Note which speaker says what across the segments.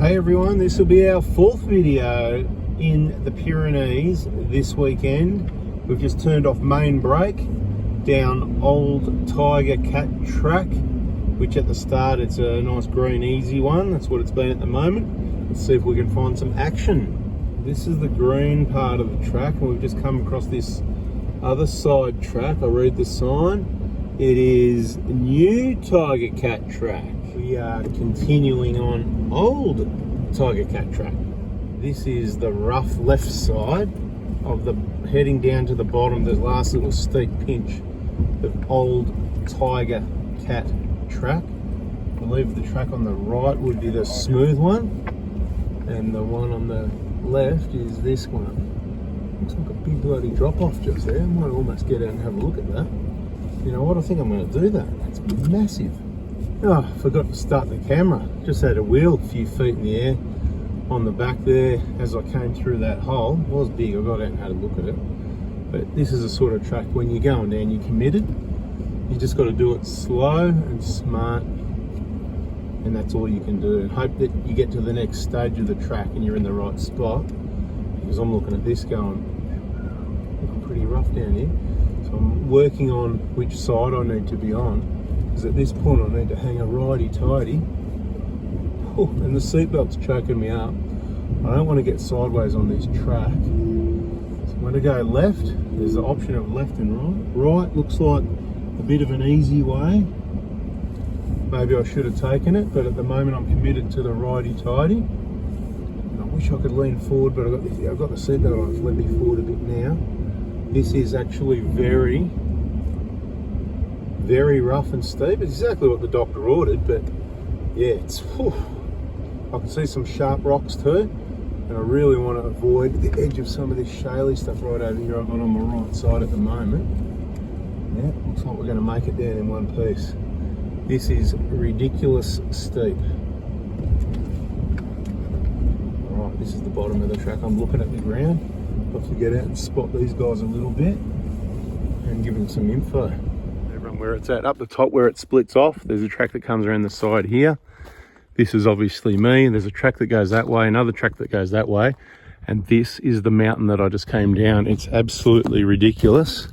Speaker 1: Hey everyone, this will be our fourth video in the Pyrenees this weekend. We've just turned off main brake down Old Tiger Cat track, which at the start it's a nice green easy one. That's what it's been at the moment. Let's see if we can find some action. This is the green part of the track and we've just come across this other side track. I'll read the sign. It is New Tiger Cat track. We are continuing on Old Tiger Cat track. This is the rough left side of the heading down to the bottom, the last little steep pinch of Old Tiger Cat track. I believe the track on the right would be the smooth one, and the one on the left is this one. Looks like a big bloody drop off just there. I might almost get out and have a look at that. You know what, I think I'm going to do that. That's massive. Oh, I forgot to start the camera. Just had a wheel a few feet in the air on the back there as I came through that hole. It was big, I got out and had a look at it. But this is a sort of track when you're going down, you're committed. You just got to do it slow and smart, and that's all you can do. And hope that you get to the next stage of the track and you're in the right spot, because I'm looking at this going, looking pretty rough down here. So I'm working on which side I need to be on. Because at this point I need to hang a righty-tighty. And the seatbelt's choking me up. I don't want to get sideways on this track. So I'm going to go left. There's the option of left and right. Right looks like a bit of an easy way. Maybe I should have taken it, but at the moment I'm committed to the righty-tighty. And I wish I could lean forward, but I've got the seatbelt on. It's let me forward a bit now. This is actually very rough and steep. It's exactly what the doctor ordered, but yeah, it's I can see some sharp rocks too, and I really want to avoid the edge of some of this shaly stuff right over here I've got on my right side at the moment. Yeah, looks like we're going to make it down in one piece. This is ridiculous steep. Alright, this is the bottom of the track. I'm looking at the ground. I'll have to get out and spot these guys a little bit and give them some info. Where it's at, up the top where it splits off, there's a track that comes around the side here. This is obviously me. There's a track that goes that way, another track that goes that way, and this is the mountain that I just came down. It's absolutely ridiculous.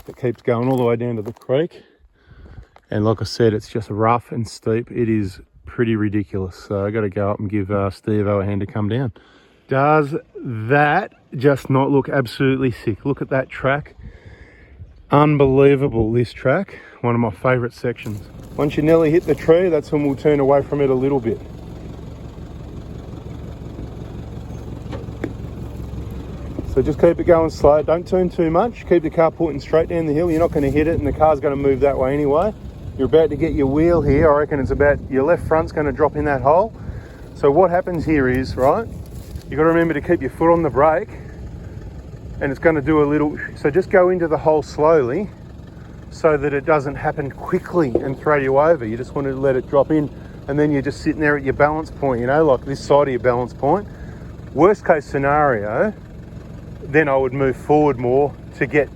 Speaker 1: It keeps going all the way down to the creek, and like I said, it's just rough and steep. It is pretty ridiculous. So I got to go up and give Steve-O a hand to come down. Does that just not look absolutely sick? Look at that track. Unbelievable, this track. One of my favourite sections. Once you nearly hit the tree, that's when we'll turn away from it a little bit. So just keep it going slow. Don't turn too much. Keep the car pointing straight down the hill. You're not going to hit it and the car's going to move that way anyway. You're about to get your wheel here. I reckon it's about, your left front's going to drop in that hole. So what happens here is, right, you've got to remember to keep your foot on the brake, and it's going to do a little, so just go into the hole slowly so that it doesn't happen quickly and throw you over. You just want to let it drop in, and then you're just sitting there at your balance point, you know, like this side of your balance point. Worst case scenario, then I would move forward more to get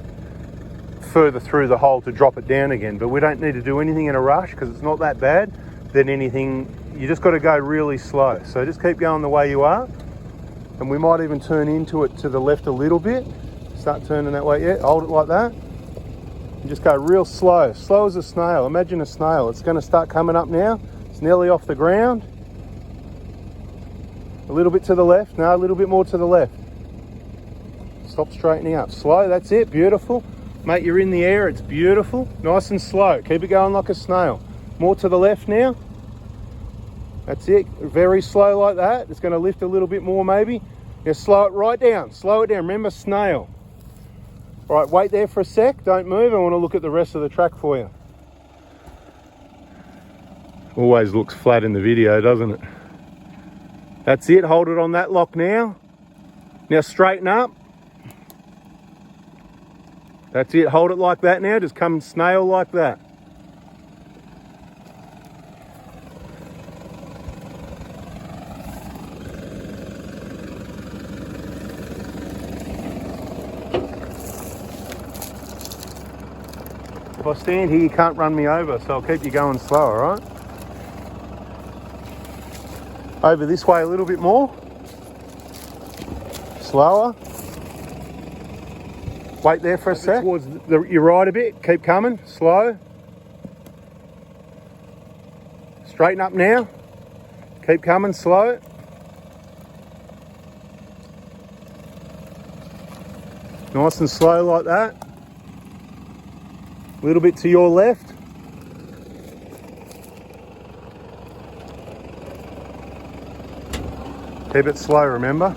Speaker 1: further through the hole to drop it down again. But we don't need to do anything in a rush because it's not that bad. Then anything, you just got to go really slow. So just keep going the way you are. And we might even turn into it to the left a little bit. Start turning that way, yeah, hold it like that. And just go real slow, slow as a snail. Imagine a snail, it's gonna start coming up now. It's nearly off the ground. A little bit to the left, no, a little bit more to the left. Stop straightening up, slow, that's it, beautiful. Mate, you're in the air, it's beautiful. Nice and slow, keep it going like a snail. More to the left now. That's it, very slow like that. It's going to lift a little bit more maybe. Now slow it right down, slow it down. Remember, snail. All right, wait there for a sec, don't move. I want to look at the rest of the track for you. Always looks flat in the video, doesn't it? That's it, hold it on that lock now. Now straighten up. That's it, hold it like that now. Just come snail like that. If I stand here, you can't run me over, so I'll keep you going slow, all right? Over this way a little bit more. Slower. Wait there for a sec. Towards your right a bit. Keep coming. Slow. Straighten up now. Keep coming. Slow. Nice and slow like that. A little bit to your left. Keep it slow, remember?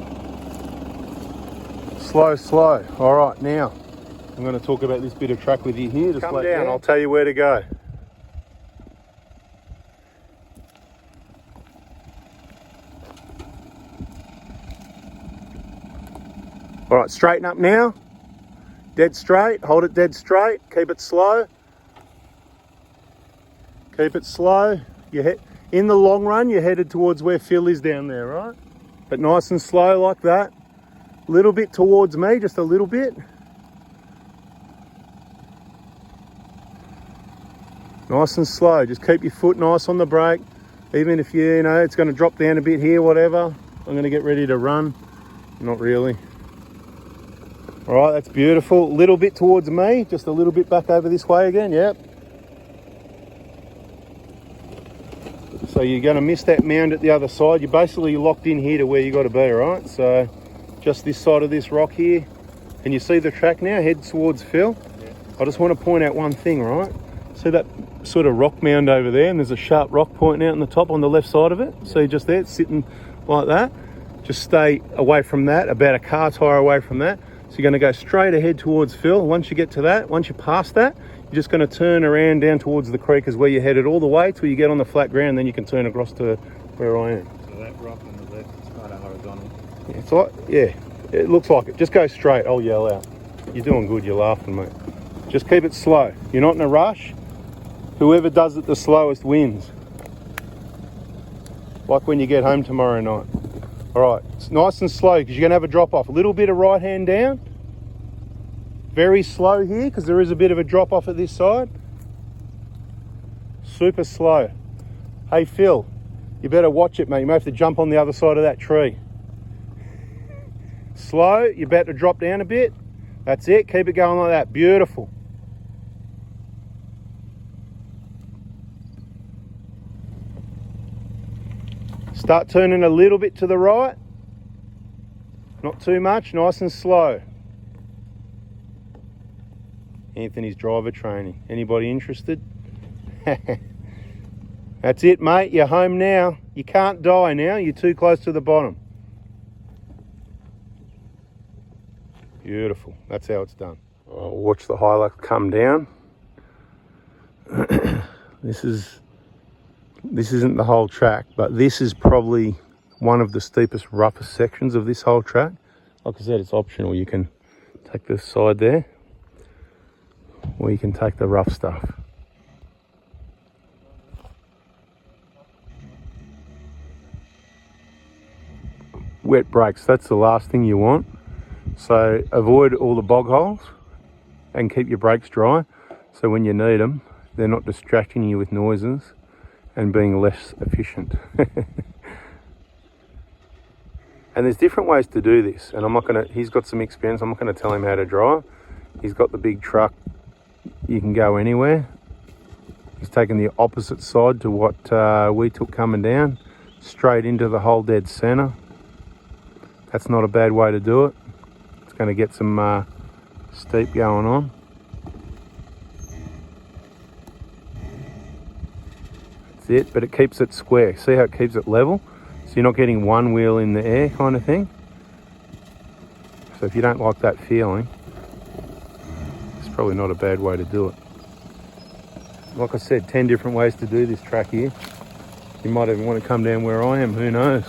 Speaker 1: Slow, slow. All right, now I'm going to talk about this bit of track with you here. Just come down, I'll tell you where to go. All right, straighten up now. Dead straight, hold it dead straight. Keep it slow. Keep it slow. In the long run, you're headed towards where Phil is down there, right? But nice and slow like that. A little bit towards me, just a little bit. Nice and slow. Just keep your foot nice on the brake. Even if you know it's going to drop down a bit here, whatever. I'm going to get ready to run. Not really. All right, that's beautiful. A little bit towards me, just a little bit back over this way again, yep. So you're going to miss that mound at the other side. You're basically locked in here to where you got to be, right? So just this side of this rock here. Can you see the track now? Head towards Phil. Yeah. I just want to point out one thing, right? See that sort of rock mound over there, and there's a sharp rock pointing out on the top on the left side of it? Yeah. See just there, it's sitting like that. Just stay away from that, about a car tyre away from that. So you're going to go straight ahead towards Phil. Once you get to that, once you pass that, you're just going to turn around down towards the creek is where you're headed all the way till you get on the flat ground, then you can turn across to where I am.
Speaker 2: So that rock on the left is kind of horizontal?
Speaker 1: Yeah, it's like, yeah, it looks like it. Just go straight, I'll yell out. You're doing good, you're laughing, mate. Just keep it slow. You're not in a rush. Whoever does it the slowest wins. Like when you get home tomorrow night. All right, it's nice and slow because you're going to have a drop off. A little bit of right hand down. Very slow here because there is a bit of a drop off at this side. Super slow. Hey Phil, you better watch it, mate. You may have to jump on the other side of that tree. Slow, you're about to drop down a bit. That's it, keep it going like that. Beautiful. Start turning a little bit to the right. Not too much, nice and slow. Anthony's driver training. Anybody interested? That's it, mate. You're home now. You can't die now. You're too close to the bottom. Beautiful. That's how it's done. I'll watch the Hilux come down. This isn't the whole track, but this is probably one of the steepest, roughest sections of this whole track. Like I said, it's optional. You can take this side there, or you can take the rough stuff. Wet brakes, that's the last thing you want. So avoid all the bog holes and keep your brakes dry. So when you need them, they're not distracting you with noises and being less efficient. And there's different ways to do this. And I'm not gonna, he's got some experience, I'm not gonna tell him how to drive. He's got the big truck, you can go anywhere. He's taken the opposite side to what we took coming down, straight into the hole dead center. That's not a bad way to do it. It's gonna get some steep going on. That's it, but it keeps it square. See how it keeps it level? So you're not getting one wheel in the air kind of thing. So if you don't like that feeling, it's probably not a bad way to do it. Like I said, 10 different ways to do this track here. You might even want to come down where I am, who knows?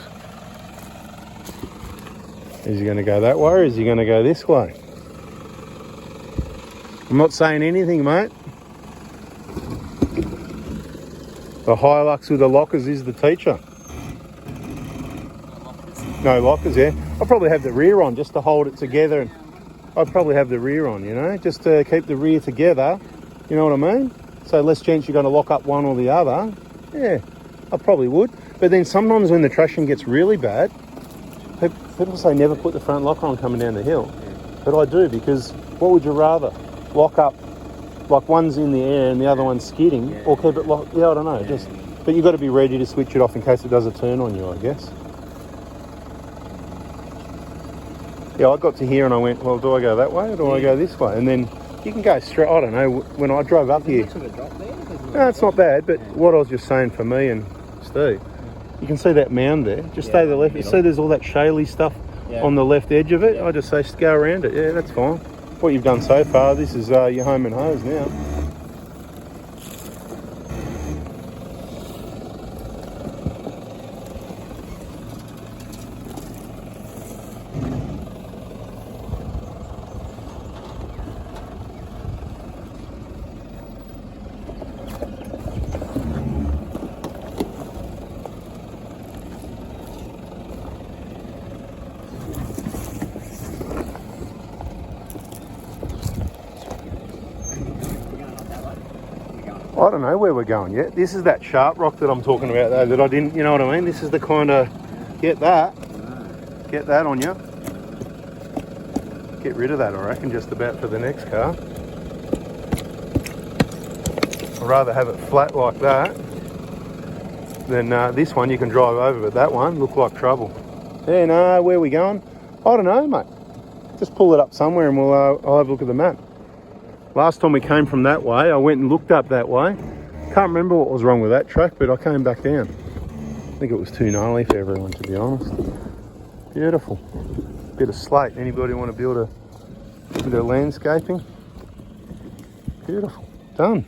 Speaker 1: Is he going to go that way or is he going to go this way? I'm not saying anything, mate. The Hilux with the lockers is the teacher. No lockers, yeah. I'll probably have the rear on just to hold it together. And I'd probably have the rear on, you know, just to keep the rear together. You know what I mean? So less chance you're going to lock up one or the other. Yeah, I probably would. But then sometimes when the traction gets really bad, people say never put the front lock on coming down the hill. But I do, because what would you rather? Lock up, like one's in the air and the other one's skidding, or keep it locked? Yeah, I don't know. But you've got to be ready to switch it off in case it does a turn on you, I guess. Yeah, I got to here and I went, well, do I go that way or do I go this way? And then you can go straight, I don't know, when I drove up here. No, it's not bad, but what I was just saying for me and Steve, you can see that mound there. Just stay to the left. You see there's all that shaly stuff on the left edge of it. I just say go around it. Yeah, that's fine. What you've done so far, this is your home and hose now. I don't know where we're going yet. This is that sharp rock that I'm talking about though, that I didn't, you know what I mean? This is the kind of, get that on you. Get rid of that, I reckon, just about for the next car. I'd rather have it flat like that than this one you can drive over, but that one looked like trouble. Yeah, no, where are we going? I don't know, mate. Just pull it up somewhere and I'll have a look at the map. Last time we came from that way, I went and looked up that way. Can't remember what was wrong with that track, but I came back down. I think it was too gnarly for everyone, to be honest. Beautiful. Bit of slate. Anybody want to build a bit of landscaping? Beautiful. Done.